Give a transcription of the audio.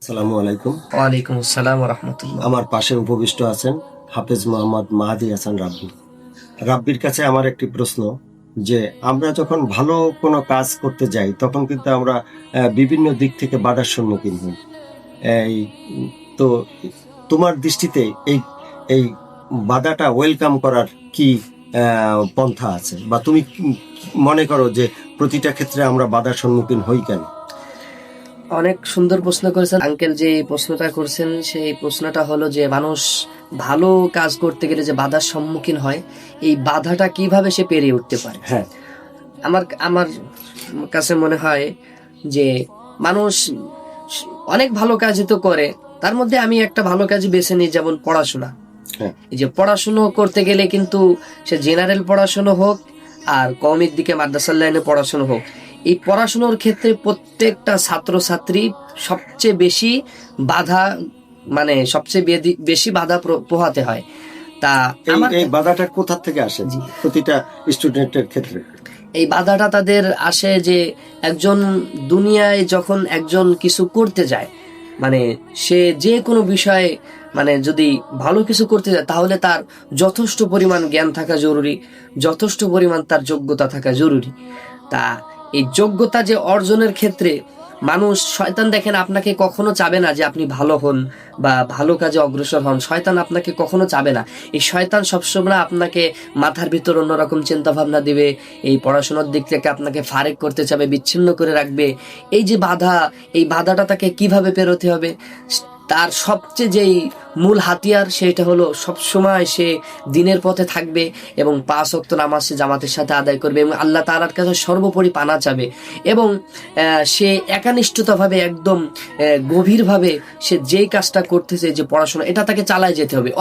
আসসালামু আলাইকুম। ওয়ালাইকুম আসসালাম ওয়া রাহমাতুল্লাহ। আমার পাশে উপবিষ্ট আছেন হাফেজ মোহাম্মদ মাহাদি হাসান রাব্বি। রাব্বির কাছে আমার একটি প্রশ্ন, যে আমরা যখন ভালো কোনো কাজ করতে যাই তখন কিন্তু আমরা বিভিন্ন দিক থেকে বাধার সম্মুখীন হই। এই তো তোমার দৃষ্টিতে এই এই বাধাটা ওয়েলকাম করার কি পন্থা আছে, বা তুমি কি মনে করো যে প্রতিটা ক্ষেত্রে আমরা বাধার সম্মুখীন হই কেন? অনেক সুন্দর প্রশ্ন করেছেন আঙ্কেল। যে প্রশ্নটা করছেন সেই প্রশ্নটা হলো যে মানুষ ভালো কাজ করতে গেলে যে বাধার সম্মুখীন হয়, এই বাধাটা কিভাবে সে পেরিয়ে উঠতে পারে। হ্যাঁ, আমার আমার কাছে মনে হয় যে মানুষ অনেক ভালো কাজই তো করে, তার মধ্যে আমি একটা ভালো কাজ বেছে নিই, যেমন পড়াশোনা। হ্যাঁ, এই যে পড়াশুনো করতে গেলে কিন্তু সে জেনারেল পড়াশুনো হোক আর কওমির দিকে মাদ্রাসার লাইনে পড়াশুনো হোক, এই পড়াশুনোর ক্ষেত্রে প্রত্যেকটা ছাত্রছাত্রী সবচেয়ে বেশি বাধা, মানে সবচেয়ে বেশি বাধা পোহাতে হয়। তা আমার এই বাধাটা কোথা থেকে আসে জি, প্রতিটা স্টুডেন্টের ক্ষেত্রে? এই বাধাটা তাদের আসে যে একজন দুনিয়ায় যখন একজন কিছু করতে যায়, মানে সে যে কোনো বিষয়ে, মানে যদি ভালো কিছু করতে যায় তাহলে তার যথেষ্ট পরিমাণ জ্ঞান থাকা জরুরি, যথেষ্ট পরিমাণ তার যোগ্যতা থাকা জরুরি। তা এই যোগ্যতা যে অর্জনের ক্ষেত্রে মানুষ, শয়তান দেখেন আপনাকে কখনো চাবে না যে আপনি ভালো হন বা ভালো কাজে অগ্রসর হন। শয়তান আপনাকে কখনো চাবে না। এই শয়তান সবসময় আপনাকে মাথার ভিতর অন্যরকম চিন্তা ভাবনা দিবে, এই পড়াশোনার দিক থেকে আপনাকে ফারেক করতে চাবে, বিচ্ছিন্ন করে রাখবে। এই যে বাধা, এই বাধাটা তাকে কিভাবে পেরোতে হবে, তার সবচেয়ে যেই মূল হাতিয়ার সেটা হলো সবসময় সে দিনের পথে থাকবে এবং 5 ওয়াক্ত নামাজ সে জামাতের সাথে আদায় করবে এবং আল্লাহ তাআলার কাছে সর্বোপরি পানা চাবে। এবং সে একানিষ্ঠতাভাবে একদম গভীরভাবে সে যেই কাজটা করতেছে, যে পড়াশোনা, এটা তাকে চালায় যেতে হবে।